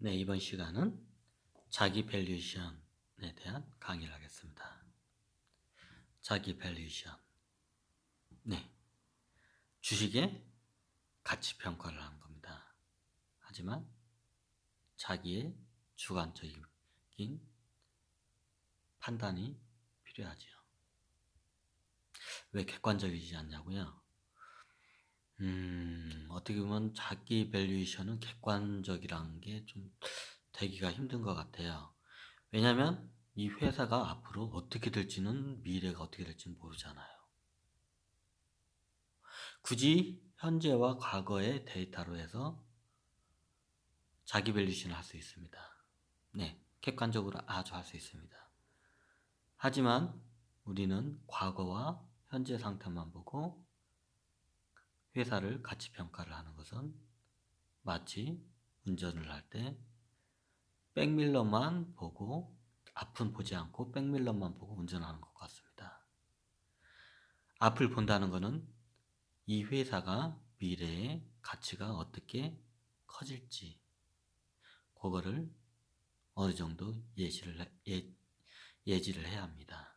네, 이번 시간은 자기 밸류에이션에 대한 강의를 하겠습니다. 자기 밸류에이션. 네, 주식의 가치 평가를 하는 겁니다. 하지만 자기의 주관적인 판단이 필요하죠. 왜 객관적이지 않냐고요? 어떻게 보면 자기 밸류에이션은 객관적이라는 게 좀 되기가 힘든 것 같아요. 왜냐하면 이 회사가 앞으로 어떻게 될지는, 미래가 어떻게 될지는 모르잖아요. 굳이 현재와 과거의 데이터로 해서 자기 밸류에이션을 할 수 있습니다. 네, 객관적으로 아주 할 수 있습니다. 하지만 우리는 과거와 현재 상태만 보고 회사를 가치 평가를 하는 것은 마치 운전을 할 때 백밀러만 보고, 앞은 보지 않고 백밀러만 보고 운전하는 것 같습니다. 앞을 본다는 것은 이 회사가 미래의 가치가 어떻게 커질지, 그거를 어느 정도 예지를 해야 합니다.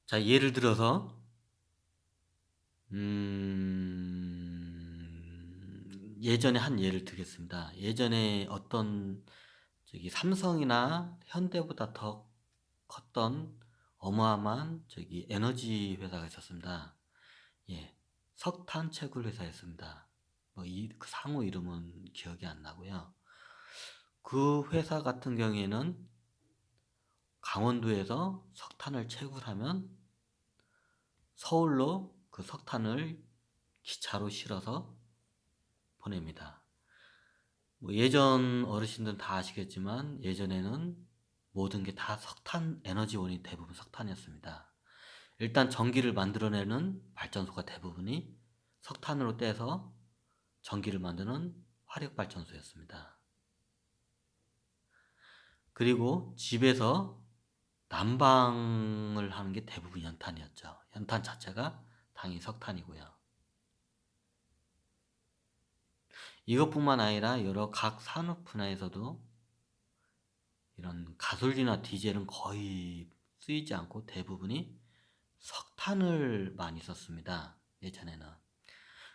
자, 예를 들어서 예전에 한 예를 들겠습니다. 예전에 어떤 삼성이나 현대보다 더 컸던 어마어마한 에너지 회사가 있었습니다. 예, 석탄 채굴 회사였습니다. 그 상호 이름은 기억이 안 나고요. 그 회사 같은 경우에는 강원도에서 석탄을 채굴하면 서울로 그 석탄을 기차로 실어서 보냅니다. 예전 어르신들은 다 아시겠지만 예전에는 모든 게 다 석탄, 에너지원이 대부분 석탄이었습니다. 일단 전기를 만들어내는 발전소가 대부분이 석탄으로 떼서 전기를 만드는 화력발전소였습니다. 그리고 집에서 난방을 하는 게 대부분 연탄이었죠. 연탄 자체가 당연히 석탄이고요. 이것뿐만 아니라 여러 각 산업 분야에서도 이런 가솔린이나 디젤은 거의 쓰이지 않고 대부분이 석탄을 많이 썼습니다. 예전에는.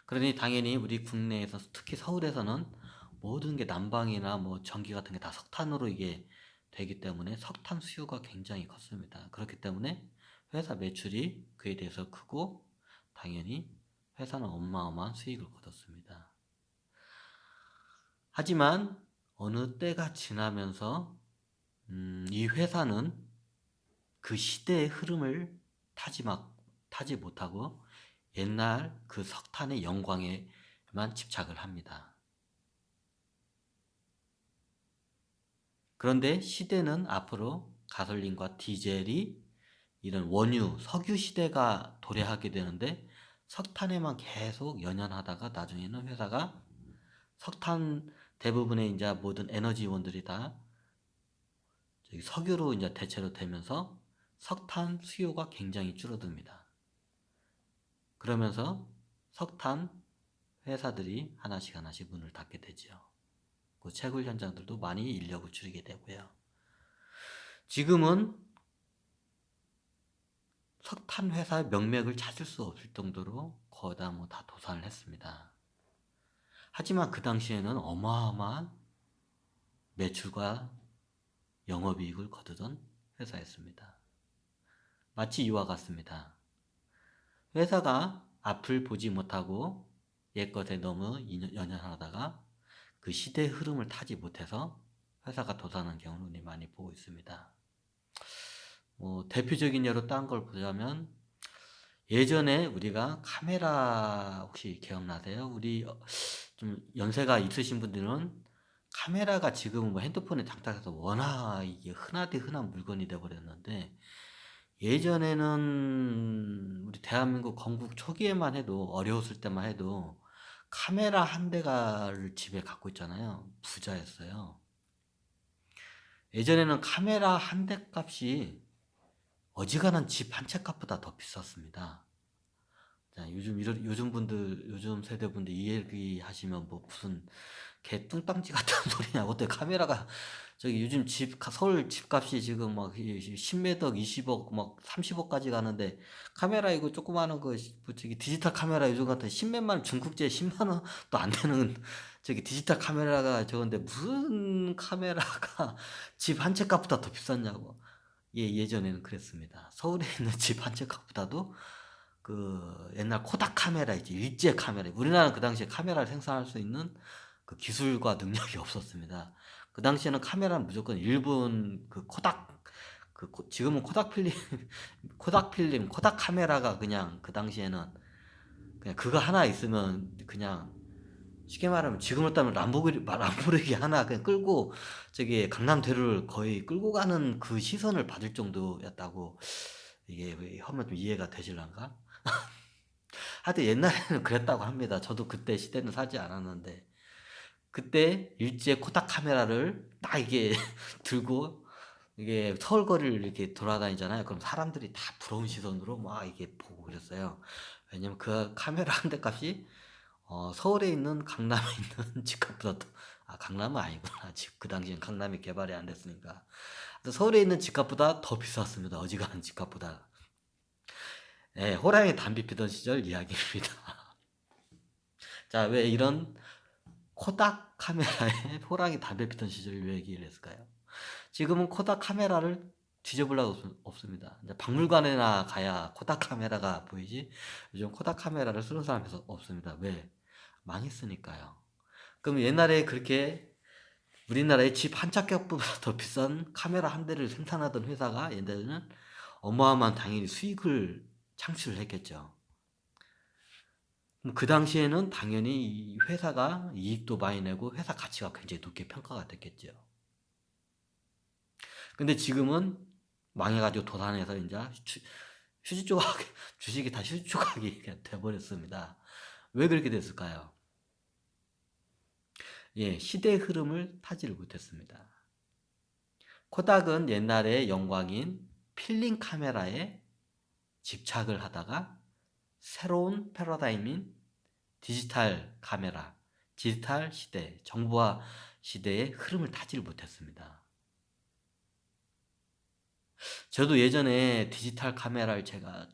그러니 당연히 우리 국내에서, 특히 서울에서는 모든 게 난방이나 전기 같은 게 다 석탄으로 이게 되기 때문에 석탄 수요가 굉장히 컸습니다. 그렇기 때문에 회사 매출이 그에 대해서 크고 당연히 회사는 어마어마한 수익을 거뒀습니다. 하지만 어느 때가 지나면서 이 회사는 그 시대의 흐름을 타지 못하고 옛날 그 석탄의 영광에만 집착을 합니다. 그런데 시대는 앞으로 가솔린과 디젤이 이런 원유, 석유 시대가 도래하게 되는데 석탄에만 계속 연연하다가 나중에는 회사가 석탄, 대부분의 이제 모든 에너지원들이 다 석유로 이제 대체로 되면서 석탄 수요가 굉장히 줄어듭니다. 그러면서 석탄 회사들이 하나씩 하나씩 문을 닫게 되죠. 그 채굴 현장들도 많이 인력을 줄이게 되고요. 지금은 석탄 회사의 명맥을 찾을 수 없을 정도로 거의 다 다 도산을 했습니다. 하지만 그 당시에는 어마어마한 매출과 영업이익을 거두던 회사였습니다. 마치 이와 같습니다. 회사가 앞을 보지 못하고 옛것에 너무 연연하다가 그 시대의 흐름을 타지 못해서 회사가 도산한 경우는 우리 많이 보고 있습니다. 대표적인 예로 딴 걸 보자면 예전에 우리가 카메라 혹시 기억나세요? 우리 좀 연세가 있으신 분들은 카메라가 지금은 핸드폰에 장착해서 워낙 이게 흔하디 흔한 물건이 돼버렸는데 예전에는 우리 대한민국 건국 초기에만 해도 어려웠을 때만 해도 카메라 한 대가를 집에 갖고 있잖아요. 부자였어요. 예전에는 카메라 한 대 값이 어지간한 집 한 채 값보다 더 비쌌습니다. 자, 요즘 세대 분들 이 얘기 하시면 무슨 개 뚱땅지 같은 소리냐. 어때 카메라가 저기 요즘 서울 집값이 지금 막 10매덕 20억 막 30억까지 가는데 카메라 이거 조그마한 거 뭐 저기 디지털 카메라 요즘 같은 10몇만 중국제 10만 원도 안 되는 저기 디지털 카메라가 저건데 무슨 카메라가 집 한 채 값보다 더 비쌌냐고. 예, 예전에는 그랬습니다. 서울에 있는 집 한 채 값보다도 그 옛날 코닥 카메라 있지, 일제 카메라. 우리나라는 그 당시에 카메라를 생산할 수 있는 그 기술과 능력이 없었습니다. 그 당시에는 카메라는 무조건 일본 그 코닥 지금은 코닥 필름 코닥 필름 코닥 카메라가 그냥 그 당시에는 그냥 그거 하나 있으면 그냥 쉽게 말하면 지금으로 따면 람보르기 하나 그냥 끌고 저기 강남대로를 거의 끌고 가는 그 시선을 받을 정도였다고. 이게 왜 하면 좀 이해가 되실란가? 하여튼 옛날에는 그랬다고 합니다. 저도 그때 시대는 살지 않았는데 그때 일제 코닥 카메라를 딱 이게 들고 이게 서울 거리를 이렇게 돌아다니잖아요. 그럼 사람들이 다 부러운 시선으로 막 이게 보고 그랬어요. 왜냐면 그 카메라 한 대 값이 서울에 있는 강남에 있는 집값보다 더, 강남은 아니구나. 그 당시엔 강남이 개발이 안 됐으니까. 서울에 있는 집값보다 더 비쌌습니다. 어지간한 집값보다. 예, 호랑이 담배 피던 시절 이야기입니다. 자, 왜 이런 코닥 카메라에 호랑이 담배 피던 시절 왜 얘기를 했을까요? 지금은 코닥 카메라를 뒤져볼 수 없습니다. 이제 박물관에나 가야 코닥 카메라가 보이지 요즘 코닥 카메라를 쓰는 사람이 없습니다. 왜? 망했으니까요. 그럼 옛날에 그렇게 우리나라의 집 한 채 값보다 더 비싼 카메라 한 대를 생산하던 회사가 옛날에는 어마어마한 당연히 수익을 창출을 했겠죠. 그럼 그 당시에는 당연히 이 회사가 이익도 많이 내고 회사 가치가 굉장히 높게 평가가 됐겠죠. 근데 지금은 망해가지고 도산해서 이제 휴지 조각, 주식이 다 휴지 조각이 돼버렸습니다. 왜 그렇게 됐을까요? 예, 시대의 흐름을 타지를 못했습니다. 코닥은 옛날에 영광인 필름 카메라에 집착을 하다가 새로운 패러다임인 디지털 카메라, 디지털 시대, 정보화 시대의 흐름을 타지를 못했습니다. 저도 예전에 디지털 카메라를 제가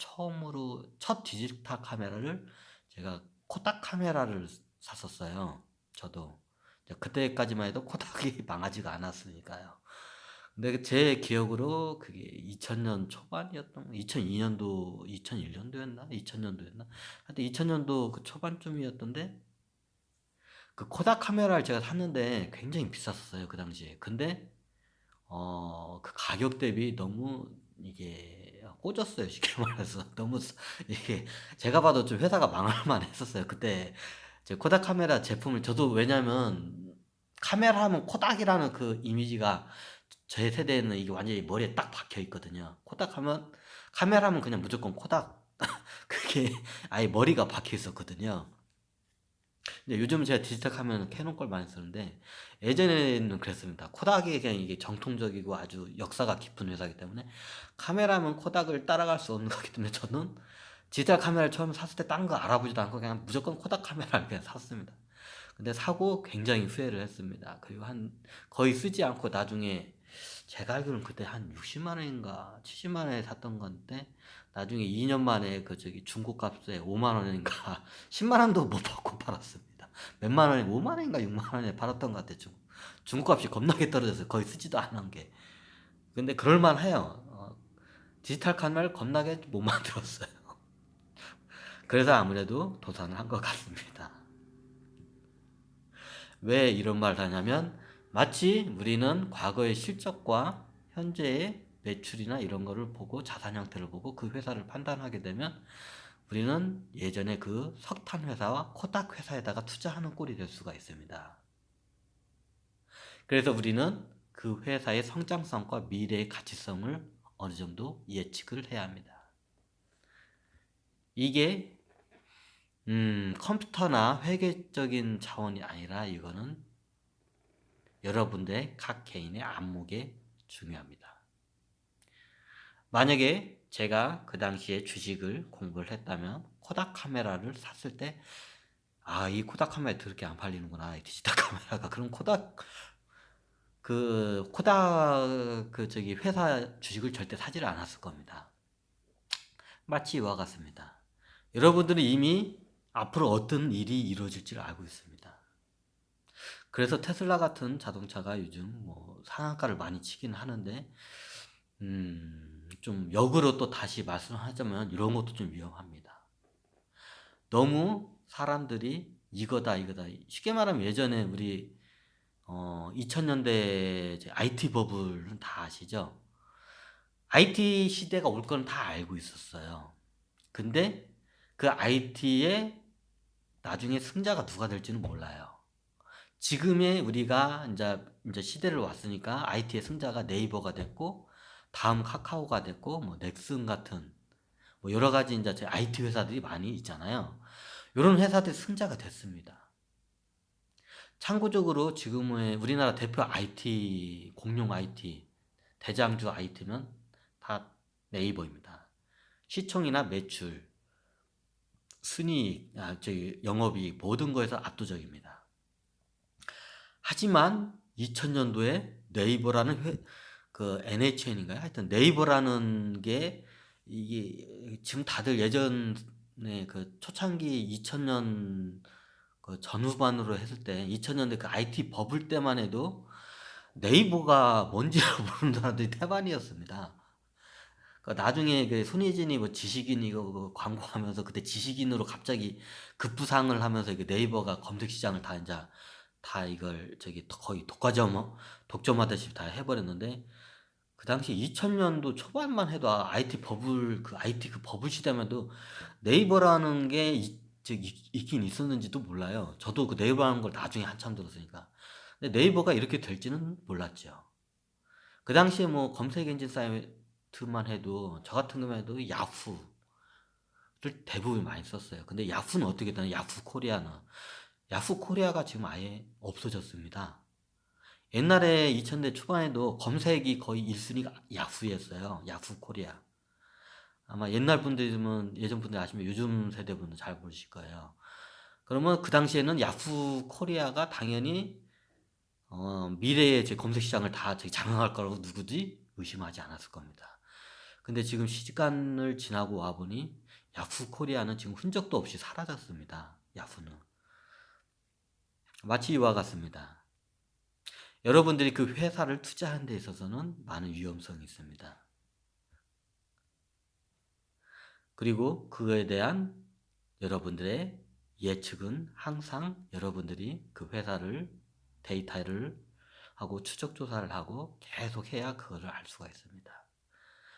첫 디지털 카메라를 제가 코닥 카메라를 샀었어요. 저도. 그때까지만 해도 코닥이 망하지가 않았으니까요. 근데 제 기억으로 그게 2000년 초반이었던, 2002년도, 2001년도였나? 2000년도였나? 하여튼 2000년도 그 초반쯤이었던데, 그 코닥 카메라를 제가 샀는데 굉장히 비쌌었어요, 그 당시에. 근데 그 가격 대비 너무 이게 꽂았어요. 쉽게 말해서. 너무 이게 제가 봐도 좀 회사가 망할 만했었어요. 그때 제 코닥 카메라 제품을 저도 왜냐면 카메라 하면 코닥이라는 그 이미지가 제 세대에는 이게 완전히 머리에 딱 박혀 있거든요. 코닥 하면 카메라 하면 그냥 무조건 코닥. 그게 아예 머리가 박혀 있었거든요. 근데 요즘은 제가 디지털 카메라는 캐논 걸 많이 쓰는데 예전에는 그랬습니다. 코닥이 그냥 이게 정통적이고 아주 역사가 깊은 회사이기 때문에 카메라면 코닥을 따라갈 수 없는 거기 때문에 저는 디지털 카메라를 처음 샀을 때 다른 거 알아보지도 않고 그냥 무조건 코닥 카메라를 그냥 샀습니다. 근데 사고 굉장히 후회를 했습니다. 그리고 거의 쓰지 않고 나중에 제가 알기로는 그때 한 60만 원인가 70만 원에 샀던 건데 나중에 2년 만에 그 저기 중고 값에 5만 원인가 10만 원도 못 받고 팔았습니다. 몇만 원에 5만 원인가 6만 원에 팔았던 것 같아요. 중고 값이 겁나게 떨어졌어요. 거의 쓰지도 않은 게. 근데 그럴만 해요. 디지털 카메라를 겁나게 못 만들었어요. 그래서 아무래도 도산을 한 것 같습니다. 왜 이런 말을 하냐면 마치 우리는 과거의 실적과 현재의 매출이나 이런 거를 보고 자산 형태를 보고 그 회사를 판단하게 되면 우리는 예전에 그 석탄 회사와 코닥 회사에다가 투자하는 꼴이 될 수가 있습니다. 그래서 우리는 그 회사의 성장성과 미래의 가치성을 어느 정도 예측을 해야 합니다. 이게 컴퓨터나 회계적인 차원이 아니라 이거는 여러분들의 각 개인의 안목에 중요합니다. 만약에 제가 그 당시에 주식을 공부를 했다면 코닥 카메라를 샀을 때 아, 이 코닥 카메라 더럽게 안 팔리는구나. 이 디지털 카메라가. 그럼 코닥 회사 주식을 절대 사지를 않았을 겁니다. 마치 이와 같습니다. 여러분들은 이미 앞으로 어떤 일이 이루어질지를 알고 있습니다. 그래서 테슬라 같은 자동차가 요즘 뭐 상한가를 많이 치긴 하는데, 좀 역으로 또 다시 말씀하자면 이런 것도 좀 위험합니다. 너무 사람들이 이거다 이거다, 쉽게 말하면 예전에 우리 2000년대 IT 버블은 다 아시죠? IT 시대가 올 건 다 알고 있었어요. 근데 그 IT의 나중에 승자가 누가 될지는 몰라요. 지금의 우리가 이제 시대를 왔으니까 IT의 승자가 네이버가 됐고, 다음 카카오가 됐고, 뭐 넥슨 같은 뭐 여러 가지 이제 IT 회사들이 많이 있잖아요. 이런 회사들이 승자가 됐습니다. 참고적으로 지금의 우리나라 대표 IT, 공룡 IT, 대장주 IT는 다 네이버입니다. 시총이나 매출, 순이익, 영업이익 모든 거에서 압도적입니다. 하지만 2000년도에 네이버라는 그 NHN인가요? 하여튼 네이버라는 게 이게 지금 다들 예전에 그 초창기 2000년 그 전후반으로 했을 때 2000년대 그 IT 버블 때만 해도 네이버가 뭔지를 모르는 사람들이 태반이었습니다. 그 나중에 그 손예진이 뭐 지식인 이거 그 광고하면서 그때 지식인으로 갑자기 급부상을 하면서 그 네이버가 검색 시장을 다 이제 다 이걸 거의 독점하다시피 다 해버렸는데, 그 당시 2000년도 초반만 해도 IT 그 버블 시대만 해도 네이버라는 게 있긴 있었는지도 몰라요. 저도 그 네이버라는 걸 나중에 한참 들었으니까. 근데 네이버가 이렇게 될지는 몰랐죠. 그 당시에 뭐 검색 엔진 사이트만 해도 저 같은 경우만 해도 야후를 대부분 많이 썼어요. 근데 야후는 어떻게 되나? 야후 코리아가 지금 아예 없어졌습니다. 옛날에 2000대 초반에도 검색이 거의 1순위가 야후였어요. 야후 코리아. 아마 옛날 분들이면 예전 분들 아시면 요즘 세대 분들 잘 모르실 거예요. 그러면 그 당시에는 야후 코리아가 당연히 미래의 제 검색 시장을 다 장악할 거라고 누구지 의심하지 않았을 겁니다. 근데 지금 시간을 지나고 와 보니 야후 코리아는 지금 흔적도 없이 사라졌습니다. 야후는 마치 이와 같습니다. 여러분들이 그 회사를 투자하는 데 있어서는 많은 위험성이 있습니다. 그리고 그거에 대한 여러분들의 예측은 항상 여러분들이 그 회사를 데이터를 하고 추적 조사를 하고 계속 해야 그거를 알 수가 있습니다.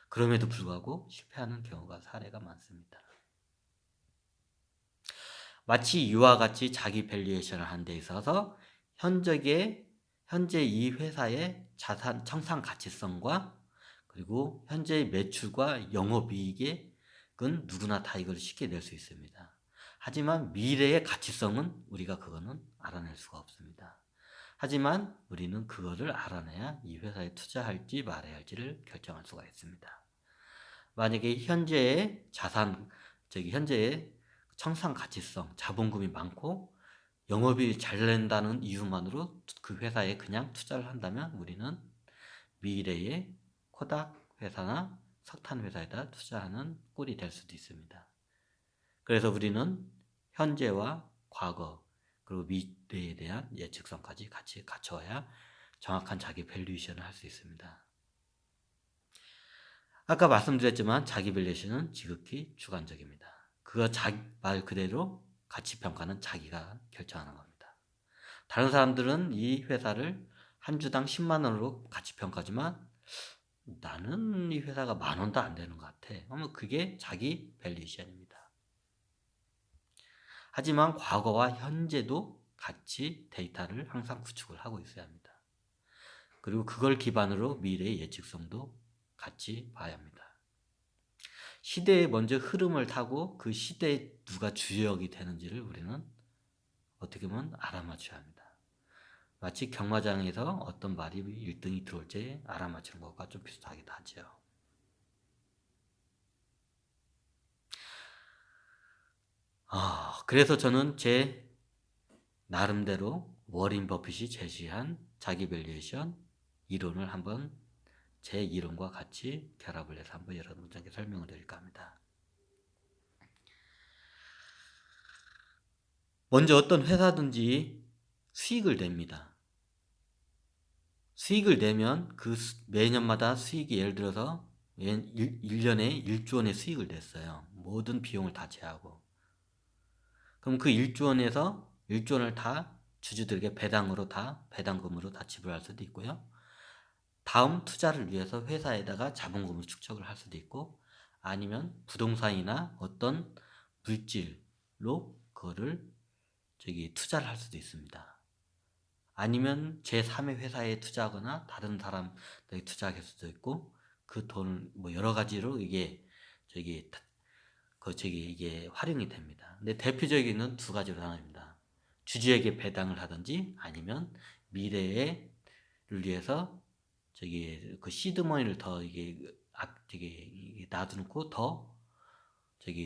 그럼에도 불구하고 실패하는 경우가 사례가 많습니다. 마치 이와 같이 자기 밸류에이션을 하는 데 있어서 현재 이 회사의 자산 청산 가치성과 그리고 현재의 매출과 영업이익은 누구나 다 이걸 쉽게 낼 수 있습니다. 하지만 미래의 가치성은 우리가 그거는 알아낼 수가 없습니다. 하지만 우리는 그거를 알아내야 이 회사에 투자할지 말아야 할지를 결정할 수가 있습니다. 만약에 현재의 청산 가치성, 자본금이 많고 영업이 잘 낸다는 이유만으로 그 회사에 그냥 투자를 한다면 우리는 미래의 코닥 회사나 석탄 회사에다 투자하는 꼴이 될 수도 있습니다. 그래서 우리는 현재와 과거 그리고 미래에 대한 예측성까지 같이 갖춰야 정확한 자기 밸류에이션을 할 수 있습니다. 아까 말씀드렸지만 자기 밸류에이션은 지극히 주관적입니다. 그거 말 그대로 가치평가는 자기가 결정하는 겁니다. 다른 사람들은 이 회사를 한 주당 10만 원으로 가치평가지만 나는 이 회사가 10,000원도 안 되는 것 같아. 그러면 그게 자기 밸류에이션입니다. 하지만 과거와 현재도 같이 데이터를 항상 구축을 하고 있어야 합니다. 그리고 그걸 기반으로 미래의 예측성도 같이 봐야 합니다. 시대의 먼저 흐름을 타고 그 시대에 누가 주역이 되는지를 우리는 어떻게 보면 알아맞혀야 합니다. 마치 경마장에서 어떤 말이 1등이 들어올지 알아맞히는 것과 좀 비슷하기도 하죠. 그래서 저는 제 나름대로 워린 버핏이 제시한 자기 밸류에이션 이론을 한번 제 이론과 같이 결합을 해서 한번 여러분들께 설명을 드릴까 합니다. 먼저 어떤 회사든지 수익을 냅니다. 수익을 내면 그 매년마다 수익이 예를 들어서 1년에 1조 원의 수익을 냈어요. 모든 비용을 다 제하고. 그럼 그 1조 원에서 1조 원을 다 주주들에게 배당금으로 다 지불할 수도 있고요. 다음 투자를 위해서 회사에다가 자본금을 축적을 할 수도 있고, 아니면 부동산이나 어떤 물질로 그거를 투자를 할 수도 있습니다. 아니면 제3의 회사에 투자하거나 다른 사람들에게 투자할 수도 있고, 그 돈을 뭐 여러 가지로 이게 이게 활용이 됩니다. 근데 대표적인 두 가지로 나눠집니다. 주주에게 배당을 하든지 아니면 미래를 위해서 그 시드머니를 더 놔두고 더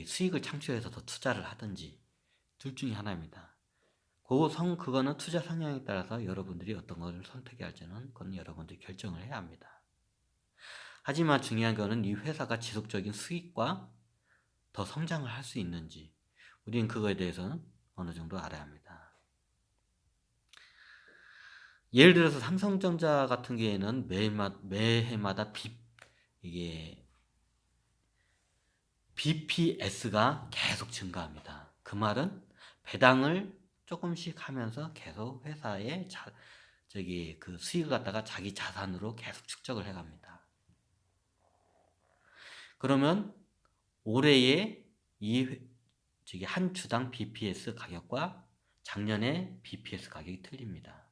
수익을 창출해서 더 투자를 하든지 둘 중에 하나입니다. 그거는 투자 성향에 따라서 여러분들이 어떤 것을 선택해야 할지는 그건 여러분들이 결정을 해야 합니다. 하지만 중요한 거는 이 회사가 지속적인 수익과 더 성장을 할 수 있는지 우리는 그거에 대해서는 어느 정도 알아야 합니다. 예를 들어서 삼성전자 같은 경우에는 매해마다 BPS가 계속 증가합니다. 그 말은 배당을 조금씩 하면서 계속 회사의 그 수익을 갖다가 자기 자산으로 계속 축적을 해갑니다. 그러면 올해의 한 주당 BPS 가격과 작년에 BPS 가격이 틀립니다.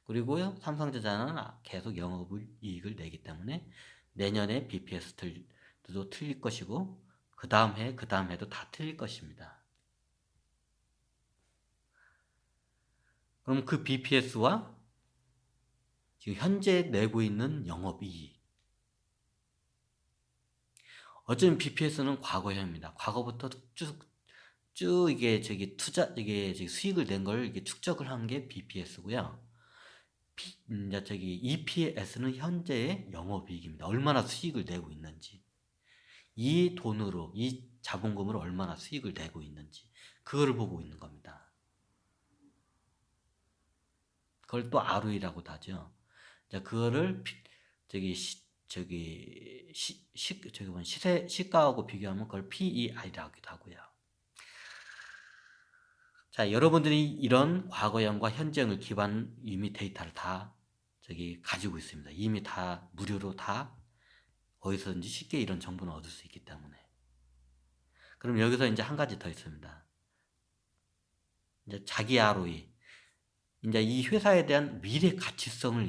그리고 삼성전자는 계속 영업이익을 내기 때문에 내년에 BPS도 틀릴 것이고 그 다음 해도 다 틀릴 것입니다. 그럼 그 BPS와 지금 현재 내고 있는 영업이익, 어쩌면 BPS는 과거형입니다. 과거부터 쭉 이게 수익을 낸 걸 이게 축적을 한 게 BPS고요. EPS는 현재의 영업이익입니다. 얼마나 수익을 내고 있는지, 이 자본금으로 얼마나 수익을 내고 있는지 그거를 보고 있는 겁니다. 그걸 또 ROE라고도 하죠. 자, 그거를 시가하고 비교하면 그걸 PEI라고도 하고요. 자, 여러분들이 이런 과거형과 현재형을 기반 이미 데이터를 다 가지고 있습니다. 이미 다 무료로 다 어디서든지 쉽게 이런 정보는 얻을 수 있기 때문에. 그럼 여기서 이제 한 가지 더 있습니다. 이제 자기 ROE. 이제 이 회사에 대한 미래 가치성을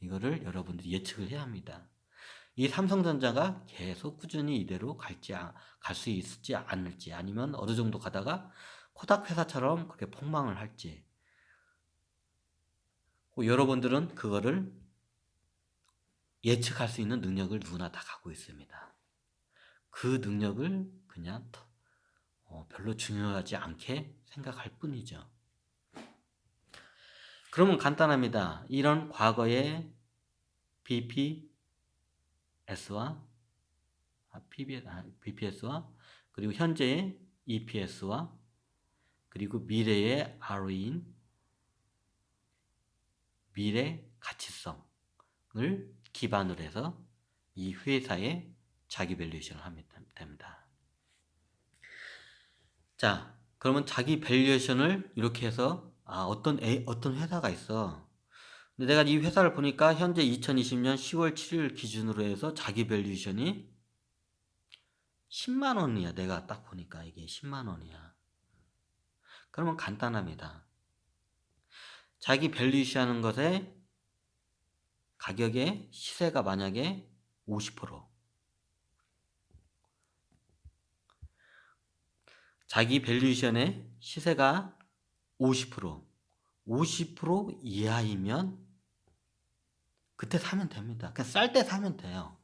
이거를 여러분들이 예측을 해야 합니다. 이 삼성전자가 계속 꾸준히 이대로 갈 수 있을지 않을지, 아니면 어느 정도 가다가 코닥 회사처럼 그렇게 폭망을 할지, 여러분들은 그거를 예측할 수 있는 능력을 누구나 다 갖고 있습니다. 그 능력을 그냥 별로 중요하지 않게 생각할 뿐이죠. 그러면 간단합니다. 이런 과거의 BPS와 그리고 현재의 EPS와 그리고 미래의 ROE인 미래 가치성을 기반으로 해서 이 회사의 자기 밸류에이션을 하면 됩니다. 자, 그러면 자기 밸류에이션을 이렇게 해서 어떤 회사가 있어. 근데 내가 이 회사를 보니까 현재 2020년 10월 7일 기준으로 해서 자기 밸류에이션이 10만 원이야. 내가 딱 보니까 이게 10만 원이야. 그러면 간단합니다. 자기 밸류에이션 하는 것에 가격의 시세가 만약에 50%, 자기 밸류에이션의 시세가 50% 이하이면 그때 사면 됩니다. 그냥 쌀 때 사면 돼요.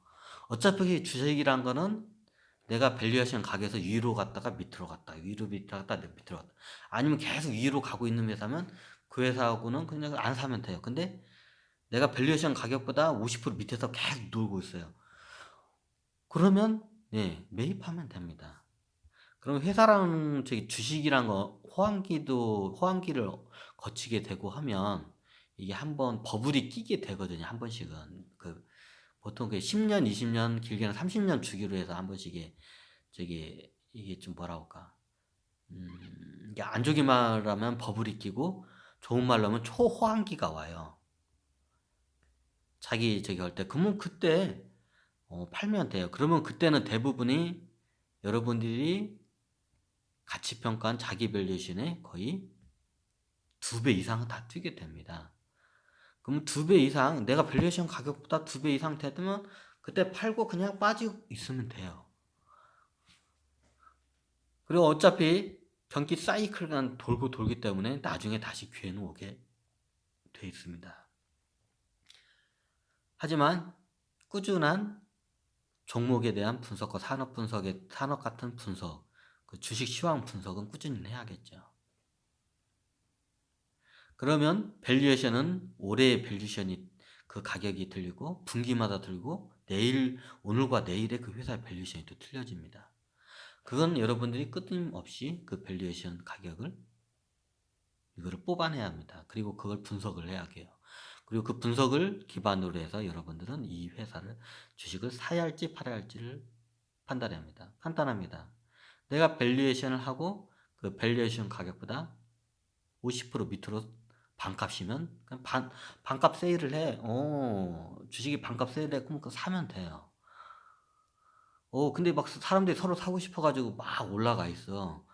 어차피 주식이란 거는 내가 밸류에이션 가격에서 위로 갔다가 밑으로 갔다, 위로 밑으로 갔다, 밑으로 갔다. 아니면 계속 위로 가고 있는 회사면 그 회사하고는 그냥 안 사면 돼요. 근데 내가 밸류에이션 가격보다 50% 밑에서 계속 놀고 있어요. 그러면 매입하면 됩니다. 그럼 회사랑 저기 주식이란 거 호황기를 거치게 되고 하면 이게 한번 버블이 끼게 되거든요. 한 번씩은 보통 10년, 20년, 길게는 30년 주기로 해서 한 번씩 이게 좀 뭐라 할까? 이게 안 좋게 말하면 버블이 끼고 좋은 말로 하면 초호황기가 와요. 자기 저기 할 때. 그러면 그때 팔면 돼요. 그러면 그때는 대부분이 여러분들이 가치 평가한 자기 밸류에이션의 거의 2배 이상은 다 뛰게 됩니다. 그럼 2배 이상, 내가 밸류에이션 가격보다 2배 이상 되면 그때 팔고 그냥 빠지고 있으면 돼요. 그리고 어차피 경기 사이클은 돌고 돌기 때문에 나중에 다시 기회는 오게 돼 있습니다. 하지만 꾸준한 종목에 대한 분석과 산업 같은 분석, 그 주식 시황 분석은 꾸준히 해야겠죠. 그러면 밸류에이션은 올해의 밸류에이션이 그 가격이 들리고 분기마다 들고 오늘과 내일의 그 회사의 밸류에이션이 또 틀려집니다. 그건 여러분들이 끊임없이 그 밸류에이션 가격을 이거를 뽑아내야 합니다. 그리고 그걸 분석을 해야 해요. 그리고 그 분석을 기반으로 해서 여러분들은 이 회사를 주식을 사야 할지 팔아야 할지를 판단해야 합니다. 간단합니다. 내가 밸류에이션을 하고 그 밸류에이션 가격보다 50% 밑으로 반값이면 그냥 반값 세일을 해. 주식이 반값 세일해. 그럼 그거 사면 돼요. 근데 막 사람들이 서로 사고 싶어가지고 막 올라가 있어.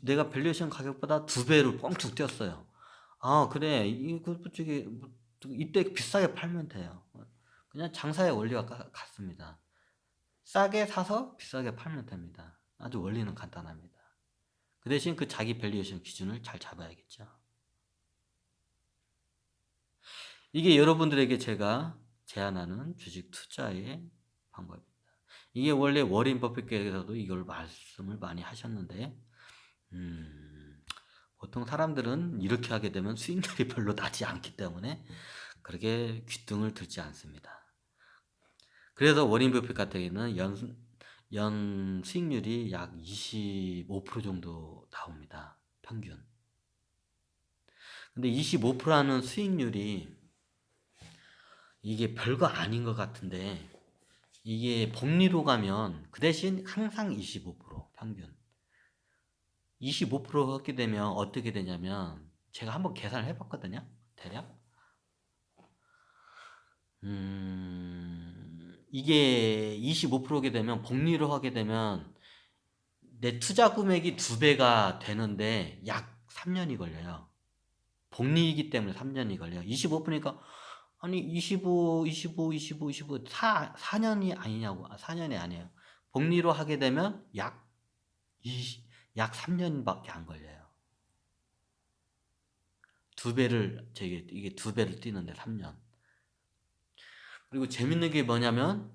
내가 밸류에이션 가격보다 2배로 뻥쭉 뛰었어요. 아, 그래. 이때 비싸게 팔면 돼요. 그냥 장사의 원리가 같습니다. 싸게 사서 비싸게 팔면 됩니다. 아주 원리는 간단합니다. 그 대신 그 자기 밸류에이션 기준을 잘 잡아야겠죠. 이게 여러분들에게 제가 제안하는 주식 투자의 방법입니다. 이게 원래 워렌 버핏께서도 이걸 말씀을 많이 하셨는데, 보통 사람들은 이렇게 하게 되면 수익률이 별로 나지 않기 때문에 그렇게 귀등을 들지 않습니다. 그래서 워렌 버핏 같은 경우는 연 수익률이 약 25% 정도 나옵니다. 평균. 근데 25%라는 수익률이 이게 별거 아닌 것 같은데 이게 복리로 가면 그 대신 항상 25% 평균 25% 하게 되면 어떻게 되냐면 제가 한번 계산을 해봤거든요. 대략 이게 25%게 되면 복리로 하게 되면 내 투자 금액이 2배가 되는데 약 3년이 걸려요. 복리이기 때문에 3년이 걸려요. 25%니까 아니 25 4년이 아니냐고. 4년이 아니에요. 복리로 하게 되면 약 3년밖에 안 걸려요. 이게 2배를 뛰는데 3년. 그리고 재밌는 게 뭐냐면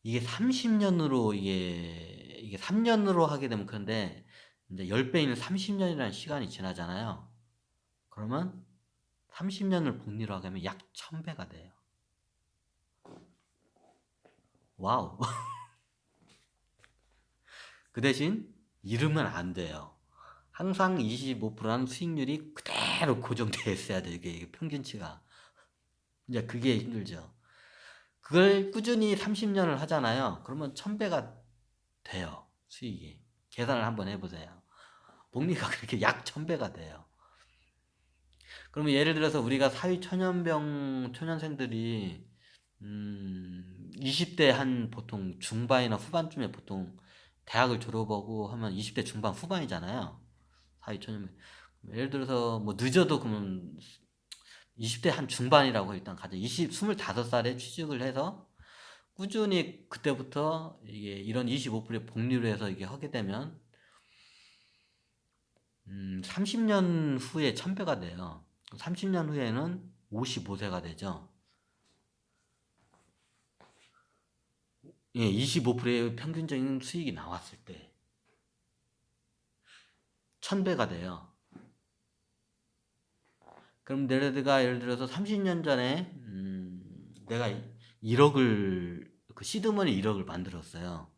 이게 30년으로 이게 3년으로 하게 되면 그런데 이제 10배인 30년이라는 시간이 지나잖아요. 그러면 30년을 복리로 하게 되면 약 1000배가 돼요. 와우. 그 대신 잃으면 안 돼요. 항상 25%라는 수익률이 그대로 고정되어 있어야 돼요. 이게 평균치가. 이제 그게 힘들죠. 그걸 꾸준히 30년을 하잖아요. 그러면 1000배가 돼요. 수익이. 계산을 한번 해보세요. 복리가 그렇게 약 1000배가 돼요. 그러면 예를 들어서 우리가 사회 초년생들이 20대 한 보통 중반이나 후반쯤에 보통 대학을 졸업하고 하면 20대 중반 후반이잖아요. 사회 초년. 예를 들어서 뭐 늦어도 그러면 20대 한 중반이라고 일단 가져. 25살에 취직을 해서 꾸준히 그때부터 이게 이런 25%의 복리로 해서 이게 하게 되면 30년 후에 1000배가 돼요. 30년 후에는 55세가 되죠. 예, 25%의 평균적인 수익이 나왔을 때 1000배가 돼요. 그럼 내가 예를 들어서 30년 전에 내가 1억을 그 시드머니 1억을 만들었어요.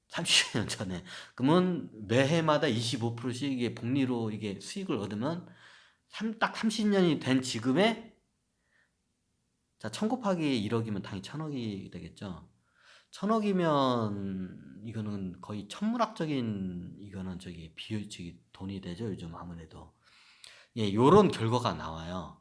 30년 전에. 그러면 매해마다 25%씩 이게 복리로 이게 수익을 얻으면 딱 30년이 된 지금에 자, 1000 곱하기 1억이면 당연히 1000억이 되겠죠. 1000억이면 이거는 거의 천문학적인 이거는 저기 비율적인 돈이 되죠. 요즘 아무래도. 예, 요런 결과가 나와요.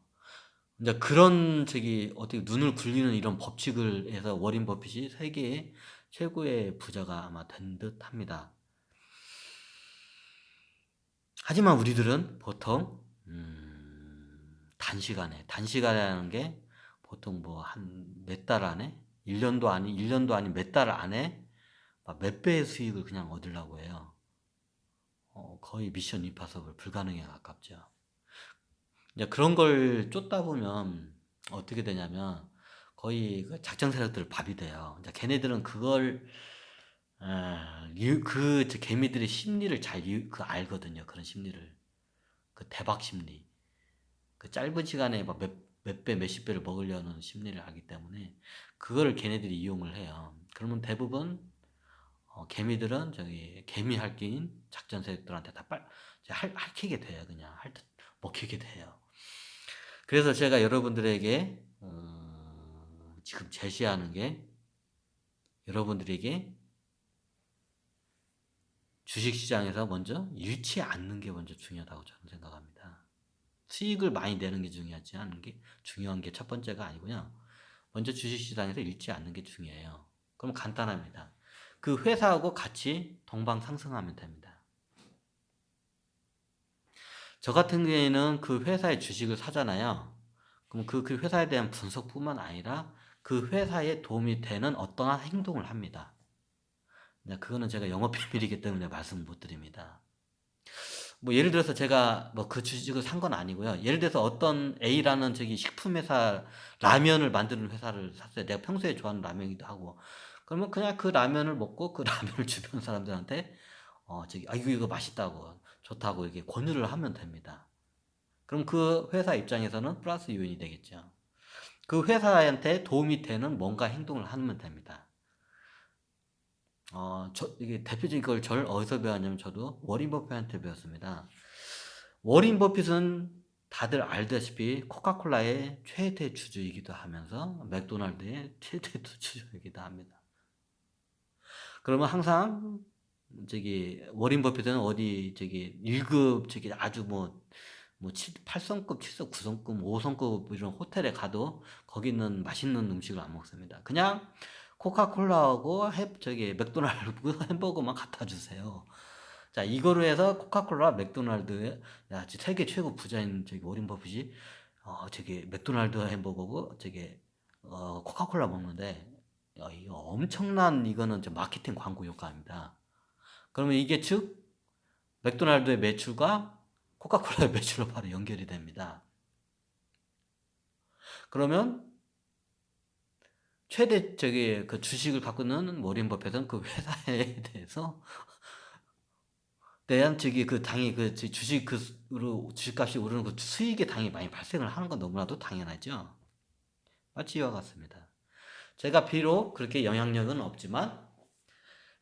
이제 그런 저기 어떻게 눈을 굴리는 이런 법칙을 해서 워린 버핏이 세계의 최고의 부자가 아마 된 듯 합니다. 하지만 우리들은 보통 단시간에 하는 게 보통 뭐 한 몇 달 안에 1년도 아닌 몇 달 안에 몇 배의 수익을 그냥 얻으려고 해요. 거의 미션 임파서블 불가능에 가깝죠. 이제 그런 걸 쫓다 보면 어떻게 되냐면 거의 그 작전 세력들 밥이 돼요. 이제 걔네들은 그걸 개미들의 심리를 알거든요. 그런 심리를. 그 대박 심리. 그 짧은 시간에 몇 배, 몇십 배를 먹으려는 심리를 알기 때문에 그거를 걔네들이 이용을 해요. 그러면 대부분 개미들은 저기 개미 할기인 작전 세력들한테 다 핥히게 돼요. 그냥 먹히게 돼요. 그래서 제가 여러분들에게 지금 제시하는 게 여러분들에게 주식시장에서 먼저 잃지 않는 게 먼저 중요하다고 저는 생각합니다. 수익을 많이 내는 게 중요하지 않은 게 중요한 게 첫 번째가 아니고요. 먼저 주식시장에서 잃지 않는 게 중요해요. 그럼 간단합니다. 그 회사하고 같이 동방 상승하면 됩니다. 저 같은 경우에는 그 회사의 주식을 사잖아요. 그럼 그 회사에 대한 분석뿐만 아니라 그 회사에 도움이 되는 어떠한 행동을 합니다. 그거는 제가 영업 비밀이기 때문에 말씀 못 드립니다. 뭐 예를 들어서 제가 뭐 그 주식을 산 건 아니고요. 예를 들어서 어떤 A라는 저기 식품 회사 라면을 만드는 회사를 샀어요. 내가 평소에 좋아하는 라면이기도 하고. 그러면 그냥 그 라면을 먹고 그 라면을 주변 사람들한테 저기 이거 맛있다고 좋다고 이렇게 권유를 하면 됩니다. 그럼 그 회사 입장에서는 플러스 요인이 되겠죠. 그 회사한테 도움이 되는 뭔가 행동을 하면 됩니다. 이게 대표적인 걸 어디서 배웠냐면 저도 워린 버핏한테 배웠습니다. 워린 버핏은 다들 알다시피 코카콜라의 최대 주주이기도 하면서 맥도날드의 최대 주주이기도 합니다. 그러면 항상 저기 워린 버핏은 어디 저기 1급 저기 아주 뭐 8성급, 7성, 9성급, 5성급 이런 호텔에 가도 거기 있는 맛있는 음식을 안 먹습니다. 그냥 코카콜라하고 저기 맥도날드 햄버거만 갖다 주세요. 자, 이거로 해서 코카콜라, 맥도날드, 야, 세계 최고 부자인 저기 워린 버핏이 저기 맥도날드 햄버거고 저기 코카콜라 먹는데 이거 엄청난 이거는 마케팅 광고 효과입니다. 그러면 이게 즉 맥도날드의 매출과 코카콜라의 매출로 바로 연결이 됩니다. 그러면 최대 저기 그 주식을 갖고 있는 워린 버핏은 그 회사에 대해서 대한 저기 그 당연히 그 주식값이 오르는 그 수익이 당연히 많이 발생을 하는 건 너무나도 당연하죠. 마치 이와 같습니다. 제가 비록 그렇게 영향력은 없지만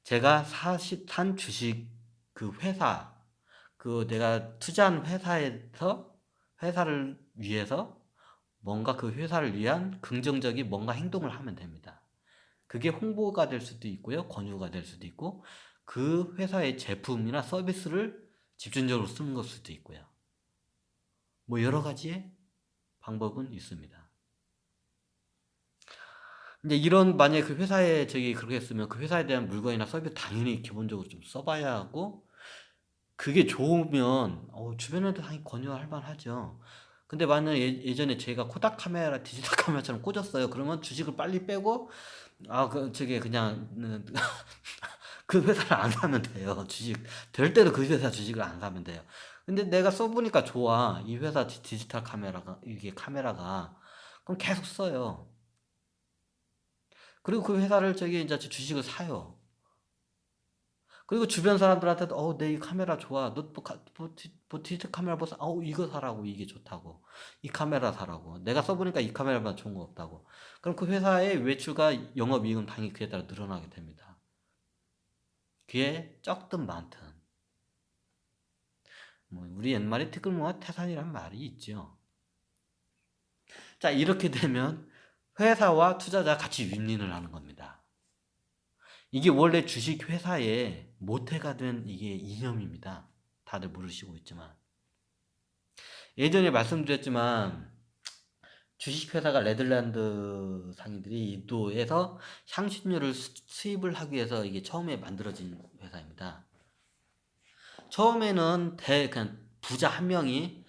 제가 산 주식 그 회사 그 내가 투자한 회사를 위해서 뭔가 그 회사를 위한 긍정적인 뭔가 행동을 하면 됩니다. 그게 홍보가 될 수도 있고요. 권유가 될 수도 있고 그 회사의 제품이나 서비스를 집중적으로 쓰는 걸 수도 있고요. 뭐 여러 가지의 방법은 있습니다. 이제 이런 만약에 그 회사에 그렇게 했으면 그 회사에 대한 물건이나 서비스 당연히 기본적으로 좀 써봐야 하고 그게 좋으면 주변에도 당연히 권유할 만하죠. 근데 만약 예전에 제가 코닥 카메라 디지털 카메라처럼 꽂았어요. 그러면 주식을 빨리 빼고 그냥 그 회사를 안 사면 돼요. 될 때도 그 회사 주식을 안 사면 돼요. 근데 내가 써보니까 좋아. 이 회사 디지털 카메라가, 이게 카메라가. 그럼 계속 써요. 그리고 그 회사를 이제 주식을 사요. 그리고 주변 사람들한테도 내 이 카메라 좋아. 너 디지털 카메라 보서 이거 사라고. 이게 좋다고. 이 카메라 사라고. 내가 써보니까 이 카메라보다 좋은 거 없다고. 그럼 그 회사의 외출과 영업이익은 당연히 그에 따라 늘어나게 됩니다. 그게 적든 많든. 뭐 우리 옛말에 티끌모아 태산이라는 말이 있죠. 자, 이렇게 되면 회사와 투자자 같이 윈윈을 하는 겁니다. 이게 원래 주식 회사의 모태가 된 이게 이념입니다. 다들 모르시고 있지만. 예전에 말씀드렸지만 주식회사가 네덜란드 상인들이 인도에서 향신료를 수입을 하기 위해서 이게 처음에 만들어진 회사입니다. 처음에는 그냥 부자 한 명이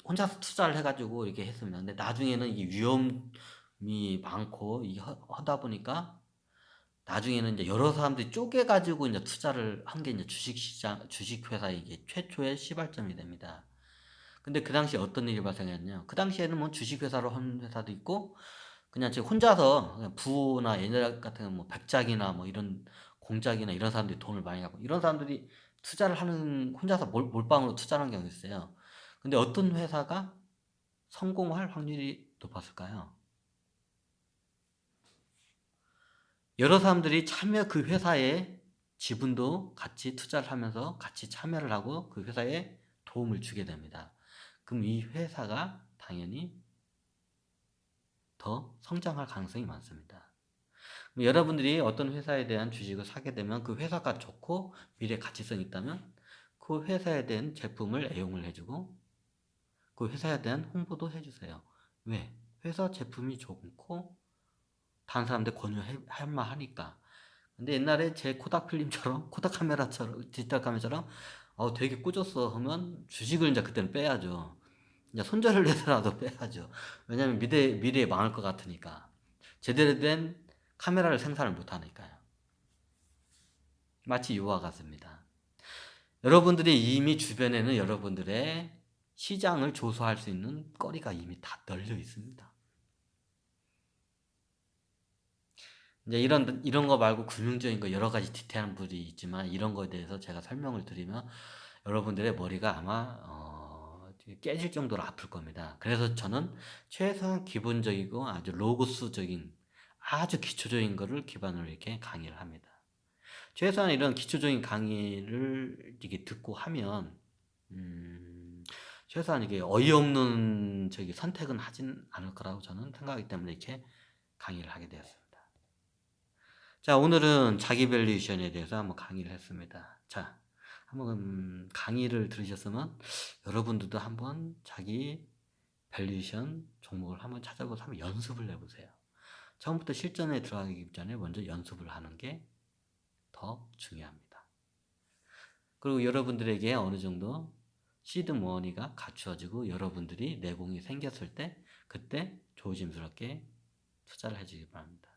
혼자서 투자를 해가지고 이렇게 했습니다. 근데 나중에는 이게 위험이 많고 이게 하다 보니까 나중에는 이제 여러 사람들이 쪼개가지고 이제 투자를 한 게 이제 주식회사의 이게 최초의 시발점이 됩니다. 근데 그 당시에 어떤 일이 발생했냐면, 그 당시에는 뭐 주식회사로 한 회사도 있고, 그냥 지금 혼자서 그냥 부나 옛날 같은 뭐 백작이나 뭐 이런 공작이나 이런 사람들이 돈을 많이 갖고, 이런 사람들이 투자를 하는, 혼자서 몰빵으로 투자하는 경우가 있어요. 근데 어떤 회사가 성공할 확률이 높았을까요? 여러 사람들이 그 회사에 지분도 같이 투자를 하면서 같이 참여를 하고 그 회사에 도움을 주게 됩니다. 그럼 이 회사가 당연히 더 성장할 가능성이 많습니다. 여러분들이 어떤 회사에 대한 주식을 사게 되면 그 회사가 좋고 미래 가치성이 있다면 그 회사에 대한 제품을 애용을 해주고 그 회사에 대한 홍보도 해주세요. 왜? 회사 제품이 좋고 다른 사람들 권유할 만하니까. 근데 옛날에 제 코닥 필름처럼 코닥 카메라처럼 디지털 카메라처럼 되게 꽂았어 하면 주식을 이제 그때는 빼야죠. 이제 손절을 해서라도 빼야죠. 왜냐면 미래에 망할 것 같으니까. 제대로 된 카메라를 생산을 못 하니까요. 마치 이와 같습니다. 여러분들이 이미 주변에는 여러분들의 시장을 조소할 수 있는 거리가 이미 다 널려 있습니다. 이제 이런 거 말고 금융적인 거 여러 가지 디테일한 부분이 있지만 이런 거에 대해서 제가 설명을 드리면 여러분들의 머리가 아마 깨질 정도로 아플 겁니다. 그래서 저는 최소한 기본적이고 아주 로고스적인 아주 기초적인 거를 기반으로 이렇게 강의를 합니다. 최소한 이런 기초적인 강의를 이렇게 듣고 하면 최소한 이게 어이없는 선택은 하진 않을 거라고 저는 생각하기 때문에 이렇게 강의를 하게 되었습니다. 자, 오늘은 자기 밸류에이션에 대해서 한번 강의를 했습니다. 자, 한번 강의를 들으셨으면 여러분들도 한번 자기 밸류에이션 종목을 한번 찾아보고 한번 연습을 해보세요. 처음부터 실전에 들어가기 전에 먼저 연습을 하는 게 더 중요합니다. 그리고 여러분들에게 어느 정도 시드 머니가 갖추어지고 여러분들이 내공이 생겼을 때 그때 조심스럽게 투자를 해주기 바랍니다.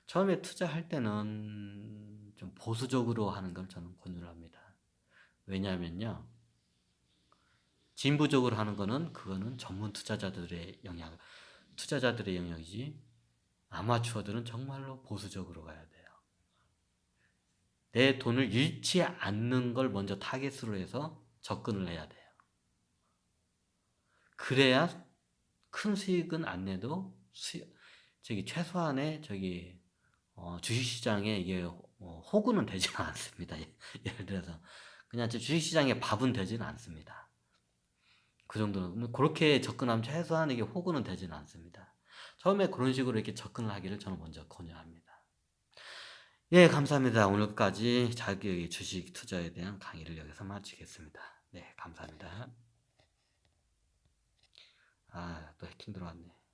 처음에 투자할 때는 좀 보수적으로 하는 걸 저는 권유를 합니다. 왜냐하면요, 진부적으로 하는 그거는 전문 투자자들의 영역이지 아마추어들은 정말로 보수적으로 가야 돼요. 내 돈을 잃지 않는 걸 먼저 타겟으로 해서 접근을 해야 돼요. 그래야 큰 수익은 안 내도 최소한의 주식시장에 이게 호구는 되지는 않습니다. 예를 들어서 그냥 주식시장에 밥은 되지는 않습니다. 그 정도는 그렇게 접근하면 최소한 이게 호구는 되지는 않습니다. 처음에 그런 식으로 이렇게 접근을 하기를 저는 먼저 권유합니다. 예, 감사합니다. 오늘까지 자기 주식 투자에 대한 강의를 여기서 마치겠습니다. 네, 감사합니다. 또 해킹 들어왔네.